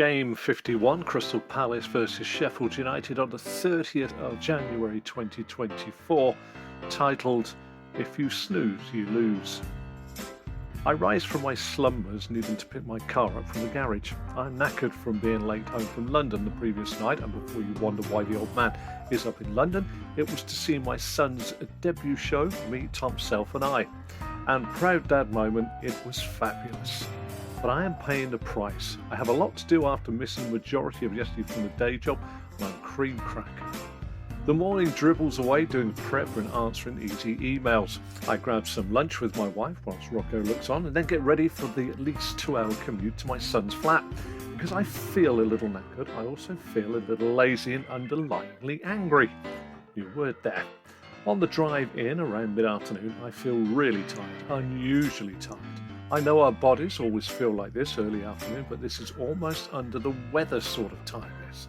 Game 51, Crystal Palace versus Sheffield United on the 30th of January 2024, titled, "If you snooze, you lose." I rise from my slumbers, needing to pick my car up from the garage. I'm knackered from being late home from London the previous night, and before you wonder why the old man is up in London, it was to see my son's debut show, Meet Tom, Self and I. And proud dad moment, it was fabulous. But I am paying the price. I have a lot to do after missing the majority of yesterday from the day job, and I'm cream cracking. The morning dribbles away doing prep and answering easy emails. I grab some lunch with my wife whilst Rocco looks on, and then get ready for the at least 2-hour commute to my son's flat. Because I feel a little knackered, I also feel a little lazy and underlyingly angry. New word there. On the drive in around mid-afternoon, I feel really tired, unusually tired. I know our bodies always feel like this early afternoon, but this is almost under the weather sort of tiredness.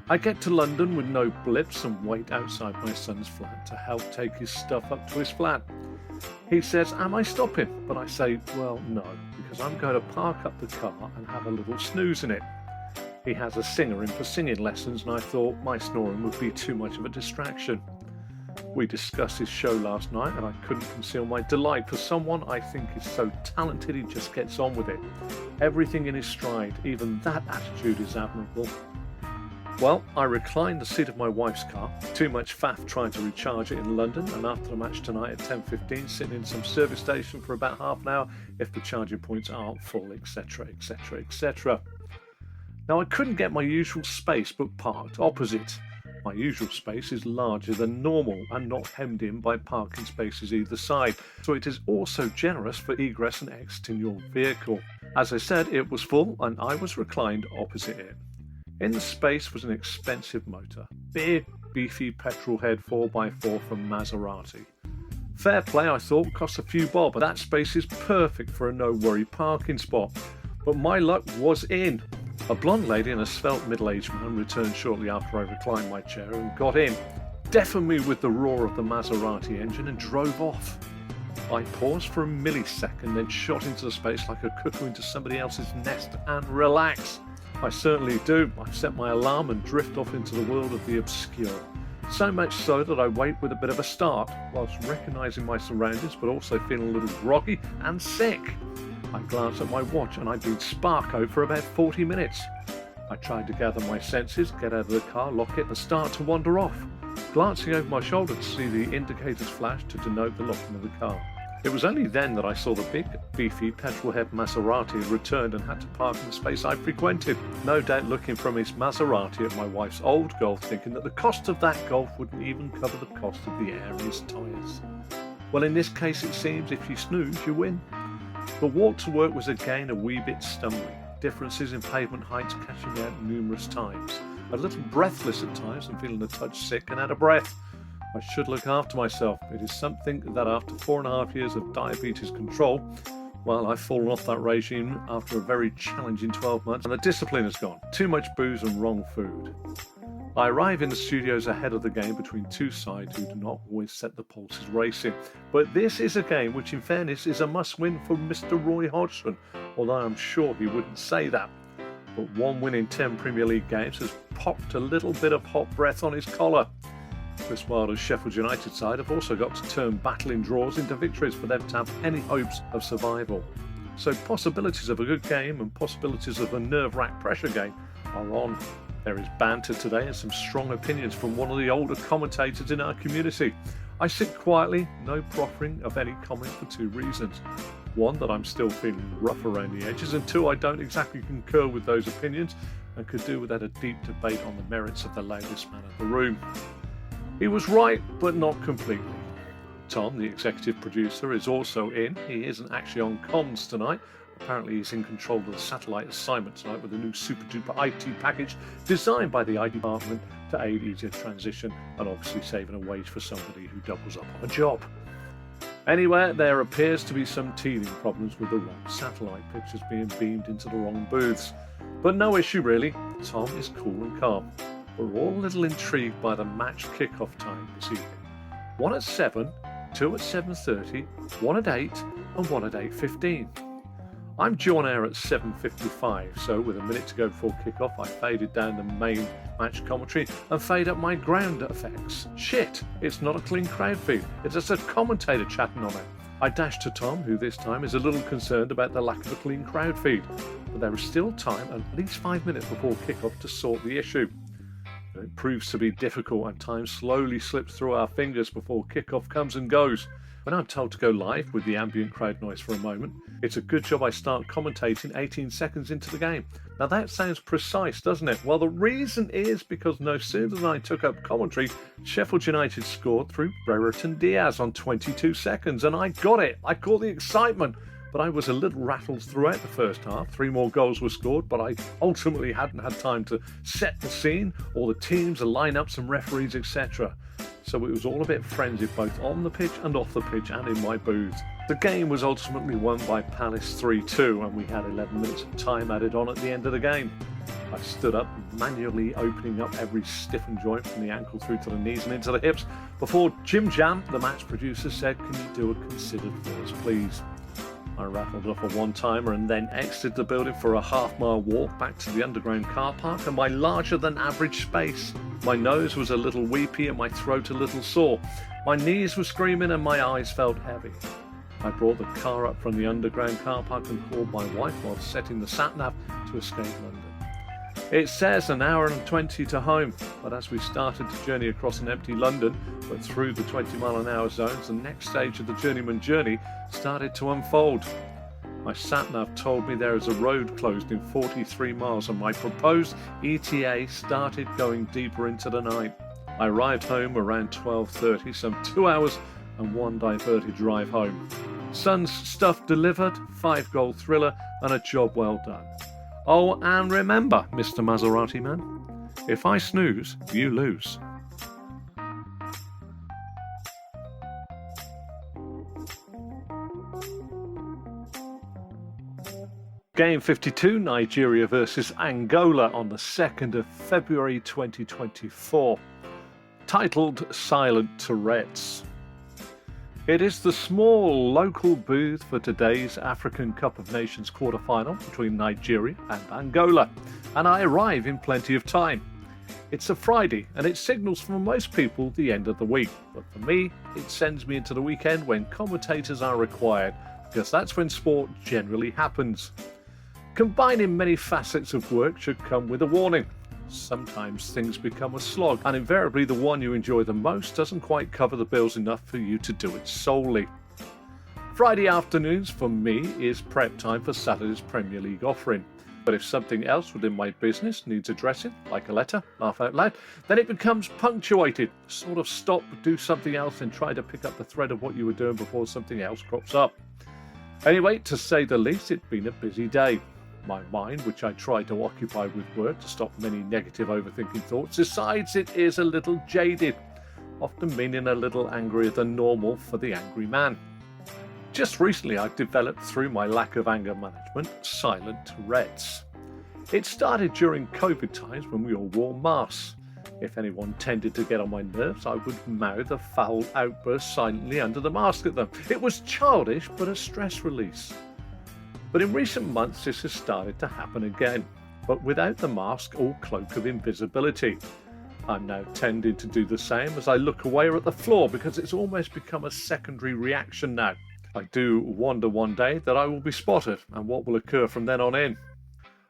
I get to London with no blips and wait outside my son's flat to help take his stuff up to his flat. He says, "Am I stopping?" But I say, well, no, because I'm going to park up the car and have a little snooze in it. He has a singer in for singing lessons, and I thought my snoring would be too much of a distraction. We discussed his show last night, and I couldn't conceal my delight for someone I think is so talented he just gets on with it. Everything in his stride, even that attitude is admirable. Well, I reclined the seat of my wife's car, too much faff trying to recharge it in London, and after the match tonight at 10:15, sitting in some service station for about half an hour if the charging points aren't full, etc, etc, etc. Now, I couldn't get my usual space but parked opposite. My usual space is larger than normal and not hemmed in by parking spaces either side, so it is also generous for egress and exit in your vehicle. As I said, it was full and I was reclined opposite it. In the space was an expensive motor, big, beefy petrol head 4x4 from Maserati. Fair play, I thought, cost a few bob, but that space is perfect for a no-worry parking spot. But my luck was in. A blonde lady and a svelte middle-aged man returned shortly after I reclined my chair and got in, deafened me with the roar of the Maserati engine and drove off. I paused for a millisecond, then shot into the space like a cuckoo into somebody else's nest and relax. I certainly do. I've set my alarm and drift off into the world of the obscure. So much so that I wait with a bit of a start, whilst recognising my surroundings but also feeling a little groggy and sick. I glance at my watch and I've been sparko for about 40 minutes. I tried to gather my senses, get out of the car, lock it and start to wander off, glancing over my shoulder to see the indicators flash to denote the locking of the car. It was only then that I saw the big, beefy, petrol-head Maserati had returned and had to park in the space I frequented, no doubt looking from his Maserati at my wife's old Golf, thinking that the cost of that Golf wouldn't even cover the cost of the air in his tyres. Well, in this case it seems if you snooze, you win. The walk to work was again a wee bit stumbling, differences in pavement heights catching me out numerous times, a little breathless at times and feeling a touch sick and out of breath. I should look after myself. It is something that after 4.5 years of diabetes control, well, I've fallen off that regime after a very challenging 12 months and the discipline has gone. Too much booze and wrong food. I arrive in the studios ahead of the game between two sides who do not always set the pulses racing. But this is a game which in fairness is a must-win for Mr. Roy Hodgson, although I'm sure he wouldn't say that. But one win in 10 Premier League games has popped a little bit of hot breath on his collar. Chris Wilder's Sheffield United side have also got to turn battling draws into victories for them to have any hopes of survival. So possibilities of a good game and possibilities of a nerve-wracked pressure game are on. There is banter today and some strong opinions from one of the older commentators in our community. I sit quietly, no proffering of any comment for two reasons. One, that I'm still feeling rough around the edges, and two, I don't exactly concur with those opinions and could do without a deep debate on the merits of the loudest man in the room. He was right, but not completely. Tom, the executive producer, is also in. He isn't actually on comms tonight. Apparently he's in control of the satellite assignment tonight with a new super-duper IT package designed by the IT department to aid easier transition and obviously saving a wage for somebody who doubles up on a job. Anyway, there appears to be some teething problems with the wrong satellite pictures being beamed into the wrong booths. But no issue really. Tom is cool and calm. We're all a little intrigued by the match kick-off time this evening. One at 7, two at 7:30, one at 8 and one at 8:15. I'm due on air at 7:55, so with a minute to go before kick-off, I faded down the main match commentary and fade up my ground effects. Shit, it's not a clean crowd feed, it's just a commentator chatting on it. I dashed to Tom, who this time is a little concerned about the lack of a clean crowd feed, but there is still time, at least 5 minutes before kick-off, to sort the issue. It proves to be difficult and time slowly slips through our fingers before kick-off comes and goes. When I'm told to go live with the ambient crowd noise for a moment, it's a good job I start commentating 18 seconds into the game. Now that sounds precise, doesn't it? Well, the reason is because no sooner than I took up commentary, Sheffield United scored through Brereton Diaz on 22 seconds, and I got it. I caught the excitement, but I was a little rattled throughout the first half. 3 more goals were scored, but I ultimately hadn't had time to set the scene, or the teams, the lineups and referees, etc. So it was all a bit frenzied both on the pitch and off the pitch and in my booth. The game was ultimately won by Palace 3-2, and we had 11 minutes of time added on at the end of the game. I stood up, manually opening up every stiffened joint from the ankle through to the knees and into the hips before Jim Jam, the match producer, said, "Can you do a considered for us, please?" I rattled off a one-timer and then exited the building for a half-mile walk back to the underground car park and my larger-than-average space. My nose was a little weepy and my throat a little sore. My knees were screaming and my eyes felt heavy. I brought the car up from the underground car park and called my wife while setting the sat-nav to escape London. It says an hour and 20 to home, but as we started to journey across an empty London, but through the 20-mile-an-hour zones, the next stage of the Journeyman journey started to unfold. My sat-nav told me there is a road closed in 43 miles and my proposed ETA started going deeper into the night. I arrived home around 12:30, some 2 hours and 1 diverted drive home. Son's stuff delivered, 5-goal thriller and a job well done. Oh, and remember, Mr. Maserati man, if I snooze, you lose. Game 52, Nigeria versus Angola on the 2nd of February 2024. Titled Silent Tourettes. It is the small local booth for today's African Cup of Nations quarter-final between Nigeria and Angola, and I arrive in plenty of time. It's a Friday, and it signals for most people the end of the week, but for me, it sends me into the weekend when commentators are required, because that's when sport generally happens. Combining many facets of work should come with a warning. Sometimes things become a slog, and invariably the one you enjoy the most doesn't quite cover the bills enough for you to do it solely. Friday afternoons for me is prep time for Saturday's Premier League offering. But if something else within my business needs addressing, like a letter, laugh out loud, then it becomes punctuated. Sort of stop, do something else, and try to pick up the thread of what you were doing before something else crops up. Anyway, to say the least, it's been a busy day. My mind, which I try to occupy with work to stop many negative overthinking thoughts, decides it is a little jaded, often meaning a little angrier than normal for the angry man. Just recently I've developed, through my lack of anger management, silent Tourettes. It started during COVID times when we all wore masks. If anyone tended to get on my nerves, I would mouth a foul outburst silently under the mask at them. It was childish, but a stress release. But in recent months this has started to happen again, but without the mask or cloak of invisibility. I'm now tending to do the same as I look away or at the floor because it's almost become a secondary reaction now. I do wonder one day that I will be spotted and what will occur from then on in.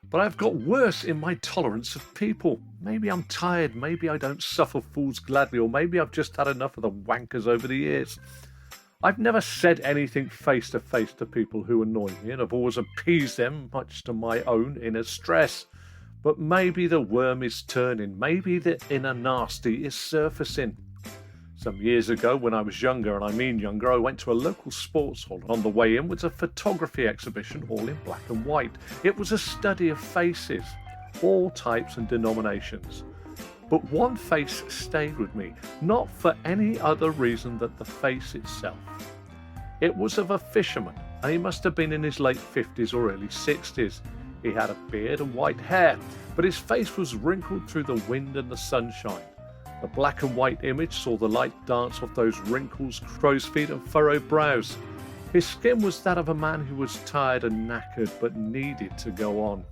But I've got worse in my tolerance of people. Maybe I'm tired, maybe I don't suffer fools gladly, or maybe I've just had enough of the wankers over the years. I've never said anything face to face to people who annoy me, and I've always appeased them, much to my own inner stress. But maybe the worm is turning, maybe the inner nasty is surfacing. Some years ago, when I was younger, and I mean younger, I went to a local sports hall. On the way in was a photography exhibition, all in black and white. It was a study of faces, all types and denominations. But one face stayed with me, not for any other reason than the face itself. It was of a fisherman, and he must have been in his late 50s or early 60s. He had a beard and white hair, but his face was wrinkled through the wind and the sunshine. The black and white image saw the light dance off those wrinkles, crow's feet and furrowed brows. His skin was that of a man who was tired and knackered but needed to go on.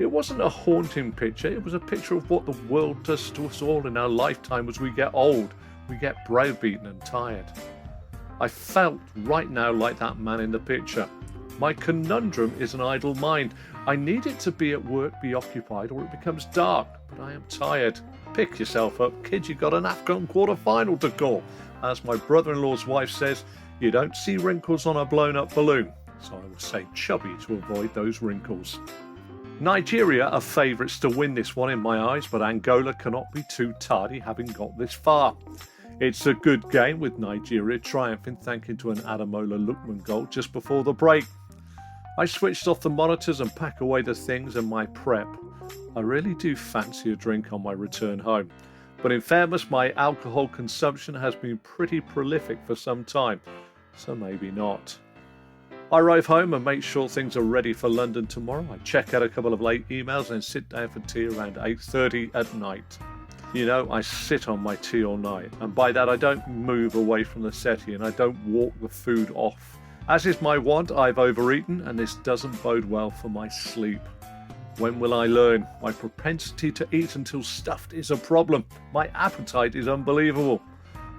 It wasn't a haunting picture, it was a picture of what the world does to us all in our lifetime as we get old, we get browbeaten and tired. I felt right now like that man in the picture. My conundrum is an idle mind. I need it to be at work, be occupied, or it becomes dark, but I am tired. Pick yourself up, kid, you got an AFCON quarter-final to call. As my brother-in-law's wife says, you don't see wrinkles on a blown-up balloon. So I will say chubby to avoid those wrinkles. Nigeria are favourites to win this one in my eyes, but Angola cannot be too tardy having got this far. It's a good game with Nigeria triumphing thanks to an Ademola Lookman goal just before the break. I switched off the monitors and pack away the things and my prep. I really do fancy a drink on my return home. But in fairness, my alcohol consumption has been pretty prolific for some time, so maybe not. I arrive home and make sure things are ready for London tomorrow. I check out a couple of late emails and sit down for tea around 8:30 at night. You know, I sit on my tea all night, and by that I don't move away from the settee and I don't walk the food off. As is my wont, I've overeaten, and this doesn't bode well for my sleep. When will I learn? My propensity to eat until stuffed is a problem. My appetite is unbelievable.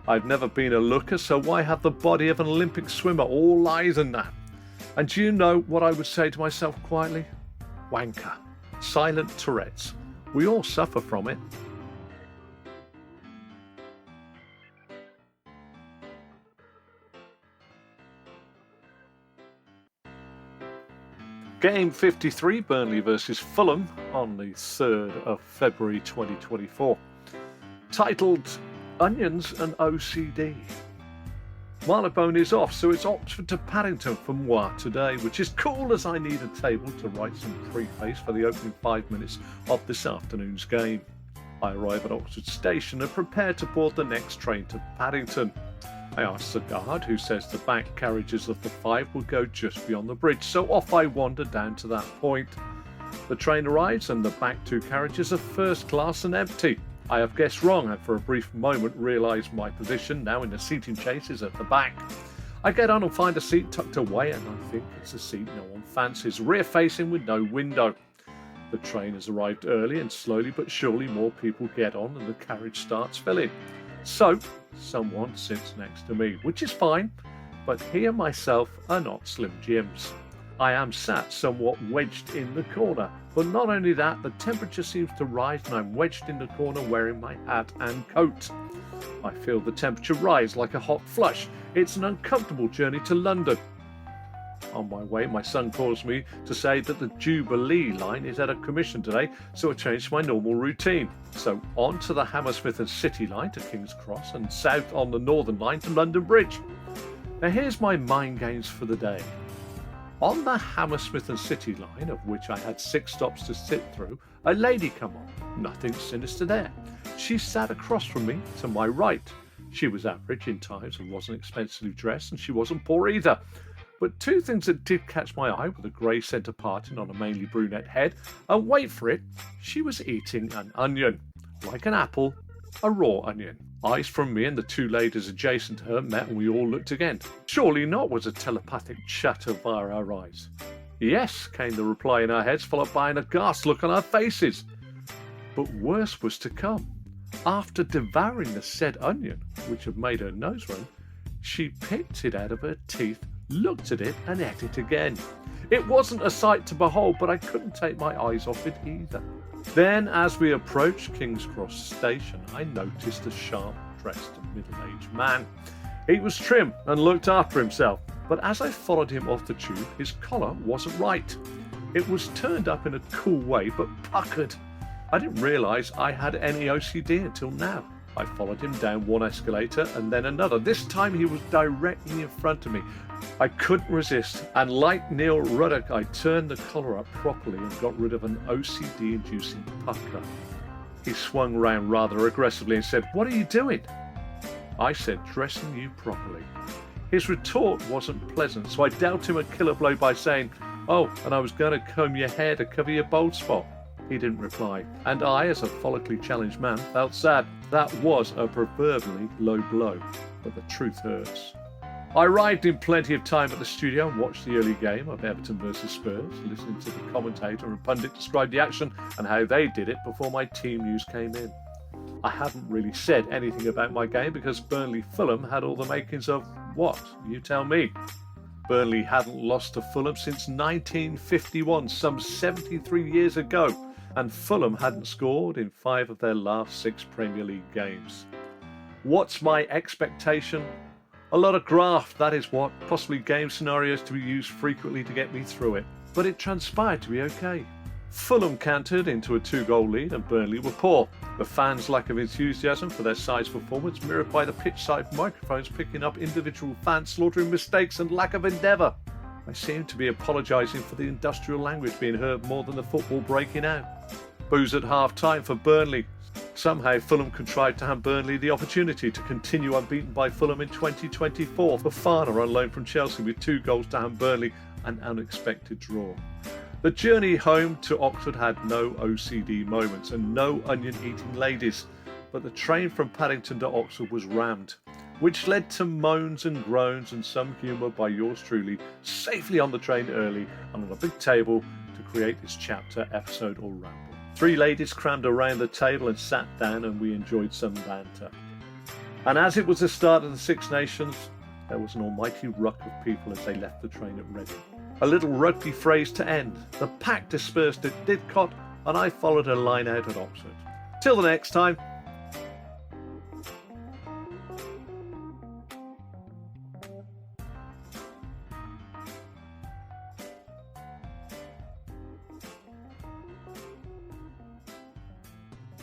I've never been a looker, so why have the body of an Olympic swimmer? All lies and that. And do you know what I would say to myself quietly? Wanker. Silent Tourettes. We all suffer from it. Game 53, Burnley versus Fulham on the 3rd of February 2024. Titled Onions and OCD. Marylebone is off, so it's Oxford to Paddington for moi today, which is cool as I need a table to write some preface for the opening 5 minutes of this afternoon's game. I arrive at Oxford Station and prepare to board the next train to Paddington. I ask the guard, who says the back carriages of the 5 will go just beyond the bridge, so off I wander down to that point. The train arrives and the back 2 carriages are first class and empty. I have guessed wrong and for a brief moment realise my position now in the seating chase is at the back. I get on and find a seat tucked away, and I think it's a seat no one fancies, rear facing with no window. The train has arrived early and slowly but surely more people get on and the carriage starts filling. So, someone sits next to me, which is fine, but he and myself are not Slim Jims. I am sat somewhat wedged in the corner, but not only that, the temperature seems to rise and I'm wedged in the corner wearing my hat and coat. I feel the temperature rise like a hot flush. It's an uncomfortable journey to London. On my way, my son calls me to say that the Jubilee line is at a commission today, so I changed my normal routine. So on to the Hammersmith and City line to King's Cross and south on the Northern line to London Bridge. Now here's my mind games for the day. On the Hammersmith and City line, of which I had 6 stops to sit through, a lady come on. Nothing sinister there. She sat across from me to my right. She was average in times and wasn't expensively dressed, and she wasn't poor either. But 2 things that did catch my eye were the grey centre parting on a mainly brunette head, and wait for it, she was eating an onion. Like an apple, a raw onion. Eyes from me and the 2 ladies adjacent to her met and we all looked again. Surely not, was a telepathic chatter via our eyes. Yes, came the reply in our heads, followed by an aghast look on our faces. But worse was to come. After devouring the said onion, which had made her nose run, she picked it out of her teeth, looked at it and ate it again. It wasn't a sight to behold, but I couldn't take my eyes off it either. Then, as we approached King's Cross Station, I noticed a sharp-dressed middle-aged man. He was trim and looked after himself, but as I followed him off the tube, his collar wasn't right. It was turned up in a cool way, but puckered. I didn't realise I had any OCD until now. I followed him down one escalator and then another. This time he was directly in front of me. I couldn't resist, and like Neil Ruddock, I turned the collar up properly and got rid of an OCD-inducing pucker. He swung round rather aggressively and said, "What are you doing?" I said, "Dressing you properly." His retort wasn't pleasant, so I dealt him a killer blow by saying, "Oh, and I was going to comb your hair to cover your bald spot." He didn't reply, and I, as a follically challenged man, felt sad. That was a proverbially low blow, but the truth hurts. I arrived in plenty of time at the studio and watched the early game of Everton versus Spurs, listening to the commentator and pundit describe the action and how they did it before my team news came in. I haven't really said anything about my game because Burnley-Fulham had all the makings of what? You tell me. Burnley hadn't lost to Fulham since 1951, some 73 years ago, and Fulham hadn't scored in 5 of their last 6 Premier League games. What's my expectation? A lot of graft, that is what, possibly game scenarios to be used frequently to get me through it. But it transpired to be okay. Fulham cantered into a 2-goal lead and Burnley were poor. The fans' lack of enthusiasm for their side's performance mirrored by the pitch-side microphones picking up individual fans slaughtering mistakes and lack of endeavour. I seem to be apologising for the industrial language being heard more than the football breaking out. Booze at half-time for Burnley. Somehow Fulham contrived to hand Burnley the opportunity to continue unbeaten by Fulham in 2024. Fofana on loan from Chelsea with 2 goals to hand Burnley an unexpected draw. The journey home to Oxford had no OCD moments and no onion-eating ladies, but the train from Paddington to Oxford was rammed, which led to moans and groans and some humour by yours truly, safely on the train early and on a big table to create this chapter, episode or ramble. 3 ladies crammed around the table and sat down and we enjoyed some banter. And as it was the start of the Six Nations, there was an almighty ruck of people as they left the train at Reading. A little rugby phrase to end. The pack dispersed at Didcot and I followed a line out at Oxford. Till the next time.